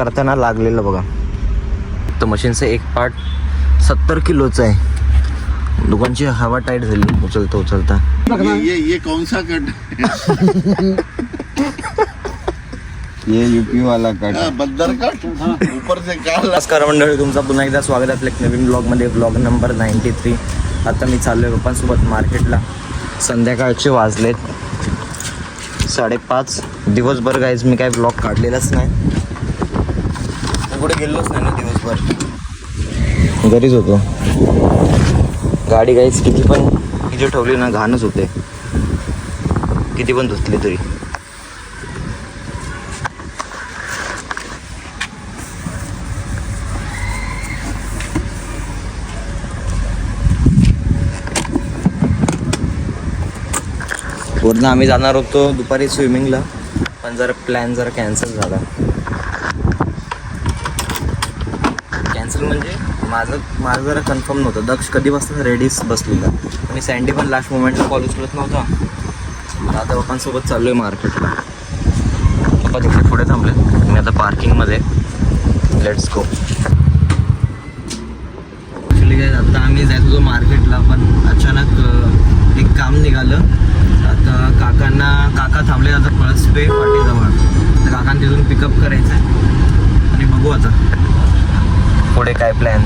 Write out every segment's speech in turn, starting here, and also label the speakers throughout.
Speaker 1: करताना लागलेलं बघा. तर मशीनचं एक पार्ट 70 किलोचं आहे. दुकानची हवा टाईट झाली उचलता उचलता.
Speaker 2: ये कौन सा कट?
Speaker 3: ये यूपी वाला कट,
Speaker 2: बंदर कट ऊपर से काल.
Speaker 1: नमस्कार मंडळी, तुमचं पुन्हा एकदा स्वागत आहे आपल्या एक नवीन ब्लॉगमध्ये. Blog number 93. आता मी चाललो आहे पप्पांसोबत मार्केटला. संध्याकाळचे वाजलेत 5:30. दिवसभर गाईज मी काही ब्लॉग काढलेलाच नाही, कुठे गेलोच नाही ना दिवसभर, घरीच होतो. गाडी गाईज किती पण इथे ठेवली ना घाणच होते, किती पण धुतली तरी. वरनं आम्ही जाणार होतो दुपारी स्विमिंगला, पण जरा प्लॅन जरा कॅन्सल झाला. कॅन्सल म्हणजे माझं जरा कन्फर्म नव्हतं. दक्ष कधीपासून रेडीच बसलेला आणि सँडी पण लास्ट मोमेंटला कॉल उचलत नव्हता. आता पप्पांसोबत चाललो आहे मार्केटला. पप्पा तिकडे पुढे थांबले, मी आता पार्किंगमध्ये. Let's go. ॲक्च्युली काय आता आम्ही जायचं होतो मार्केटला, पण अचानक एक काम निघालं. आता काका थांबले आता पळसपे पाटीजवळ. तर काकांना तिथून पिकअप करायचं आहे आणि बघू आता पुढे काय प्लॅन.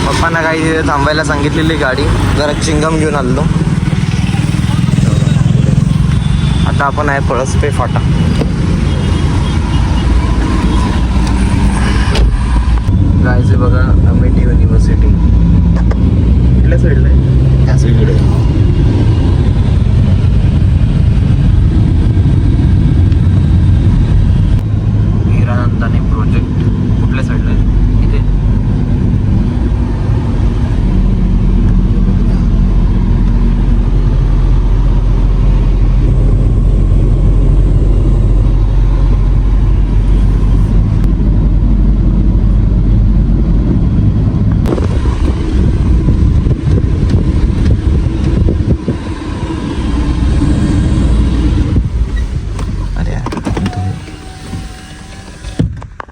Speaker 1: पप्पांना काही तिथे थांबायला सांगितलेली गाडी, जरा चिंगम घेऊन आलो. आता आपण आहे पळसपे फाटा. गायचे बघा अमेठी युनिव्हर्सिटी कुठल्या साईडला आहे? त्या साईडकडे. हिरानंदानी प्रोजेक्ट कुठल्या साईडला आहे? इथे.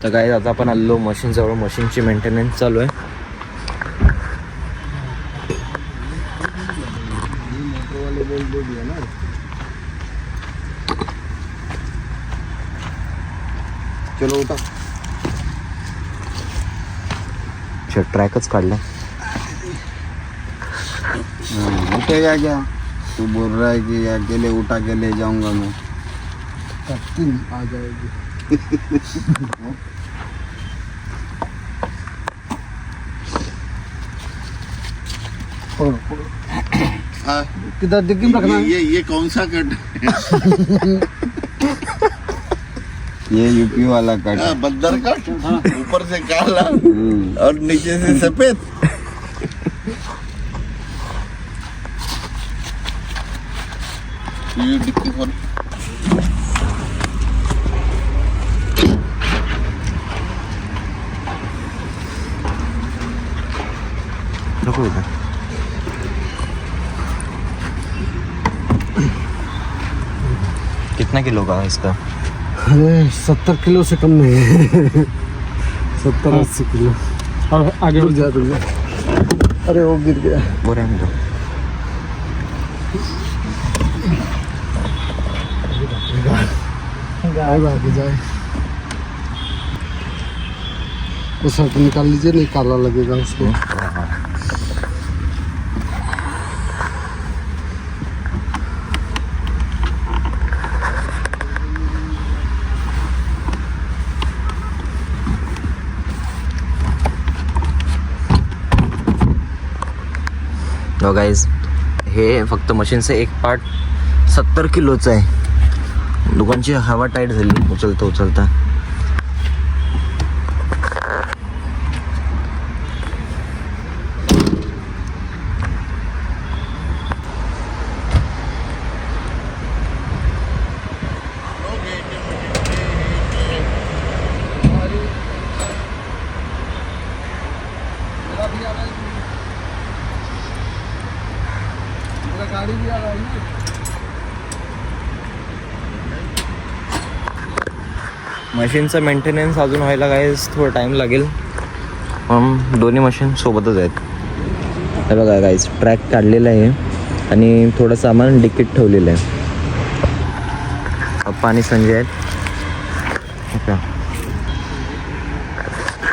Speaker 1: तर काय आता आपण आलो मशीनजवळ. मशीनची मेंटेनन्स चालू आहे.
Speaker 2: चलो उठा.
Speaker 1: ट्रॅकच काढला.
Speaker 3: उठेगा क्या? तू बोल रहा है कि अकेले उठा के ले जाऊंगा मैं.
Speaker 2: आ जाएगी.
Speaker 3: किधर डिग्गी रखना?
Speaker 2: ये कौन सा कट?
Speaker 3: ये यूपी वाला कट,
Speaker 2: बंदर कट ऊपर से काला और नीचे से सफेद. ये डिक्की पर
Speaker 1: नको इधर. कितना किलो का है इसका?
Speaker 4: अरे 70 किलो से कम नहीं है. 70-80 किलो. और आगे बढ़ जा. अरे वो गिर गया.
Speaker 1: वो रहने दो.
Speaker 4: आगे जाए. वो शर्ट निकाल लीजिए, नहीं काला लगेगा उसको.
Speaker 1: हो गाईज, हे फक्त मशीनचं एक पार्ट 70 किलोचं आहे. दुकानची हवा टाईट झाली उचलता उचलता.
Speaker 4: गाड़ी भी आ रहा है.
Speaker 1: मशीनचं मेंटेनन्स अजून व्हायला गाईज थोडं टाईम लागेल. दोन्ही मशीन सोबतच आहेत. हे बघा गाईज ट्रॅक काढलेला आहे आणि थोडं सामान डिकीट ठेवलेलं आहे. पप्पा आणि संजय आहेत.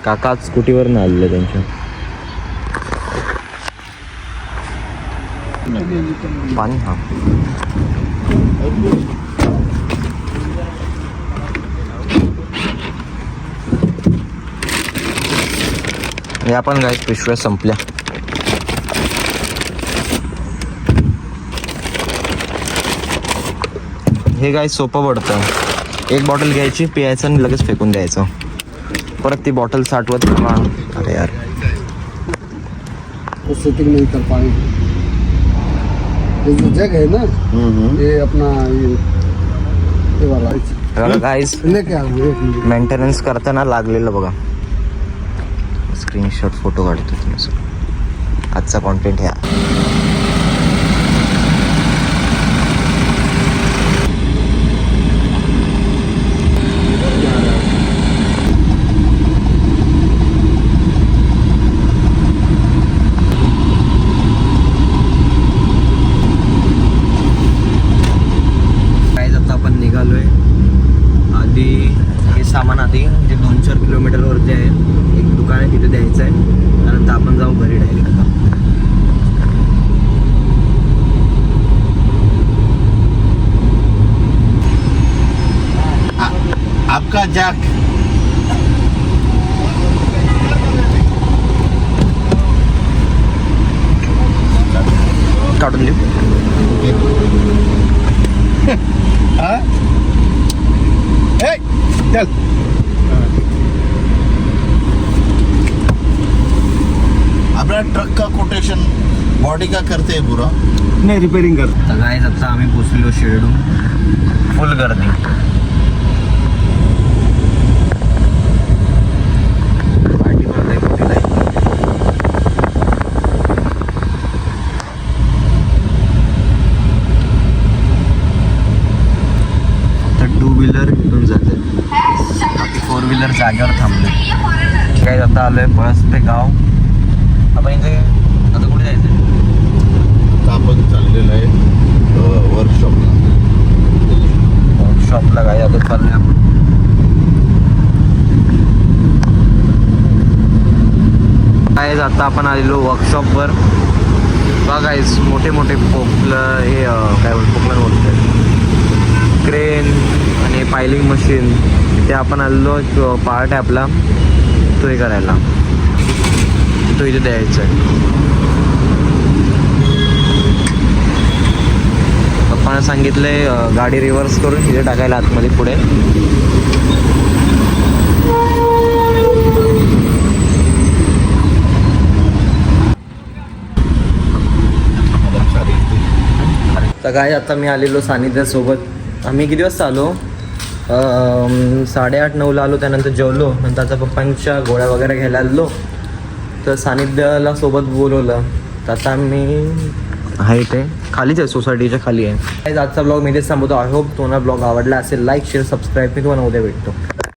Speaker 1: काका स्कूटीवरनं आलेले त्यांच्या. पाणी हा या पण गाईस पिशव्या संपल्या. हे गाईस सोपं पडतं. एक बॉटल घ्यायची, पियायचं आणि लगेच फेकून द्यायचं. परत ती बॉटल साठवत किंवा अरे यार
Speaker 4: सेटिंग नहीं कर पाएंगे. ये जो जग है ना ये अपना ये वाला
Speaker 1: गाईस
Speaker 4: लेके आ गए. एक मिनट.
Speaker 1: मेंटेनन्स करताना लागलेलं बघा. स्क्रीनशॉट फोटो काढतो तुम्ही. आजचा कॉन्टेंट ह्या. आता आपण निघालोय. आधी हे सामान आधी जे 2-4 किलोमीटरवरती आहे एक दुकान आहे तिथे द्यायचं आहे. त्यानंतर आपण जाऊ घरी डायरेक्ट.
Speaker 2: आपका जॅक
Speaker 1: काढून देऊ.
Speaker 2: चल अपना ट्रक का कोटेशन बॉडी का करते हैं पूरा.
Speaker 4: नहीं रिपेयरिंग कर.
Speaker 1: तर गाईज आता आम्ही पोचलेलो शिरडून. फुल गर्दी. पार्टी पण लई मोठी लाईन. फक्त 2 व्हीलर इथून जाते. बाकी 4 व्हीलर जागेवर थांबले. गाईज आता आलोय पळसपे गाव. आपण इथे आता कुठे जायचं?
Speaker 2: आपण चाललेलं आहे वर्कशॉपला.
Speaker 1: वर्कशॉपला काय आता चाललोय आपण. काय आता आपण आलेलो वर्कशॉपवर. बघा गाईज मोठे मोठे पोकलर हे काय पोकलर बोलतात क्रेन आणि पायलिंग मशीन ते आपण आलेलो. पार्ट आहे आपला तो हे करायला तो इथे द्यायचा आहे. पप्पानं सांगितलंय गाडी रिव्हर्स करून इथे टाकायला आतमध्ये पुढे. तर काय आता मी आलेलो सानिध्यासोबत. आम्ही किती वाजता आलो? 8:30-9ला आलो. त्यानंतर जेवलो. नंतर आता पप्पांच्या गोळ्या वगैरे घ्यायला आलो. तर सानिध्याला सोबत बोलवलं. तर आता मी आहे इथे खालीच आहे, सोसायटीच्या खाली आहे. आजचा ब्लॉग मी इथेच थांबवतो. आय होप तुम्हाला ब्लॉग आवडला असेल. लाईक शेअर सबस्क्राईब मी तुम्हाला उद्या भेटतो.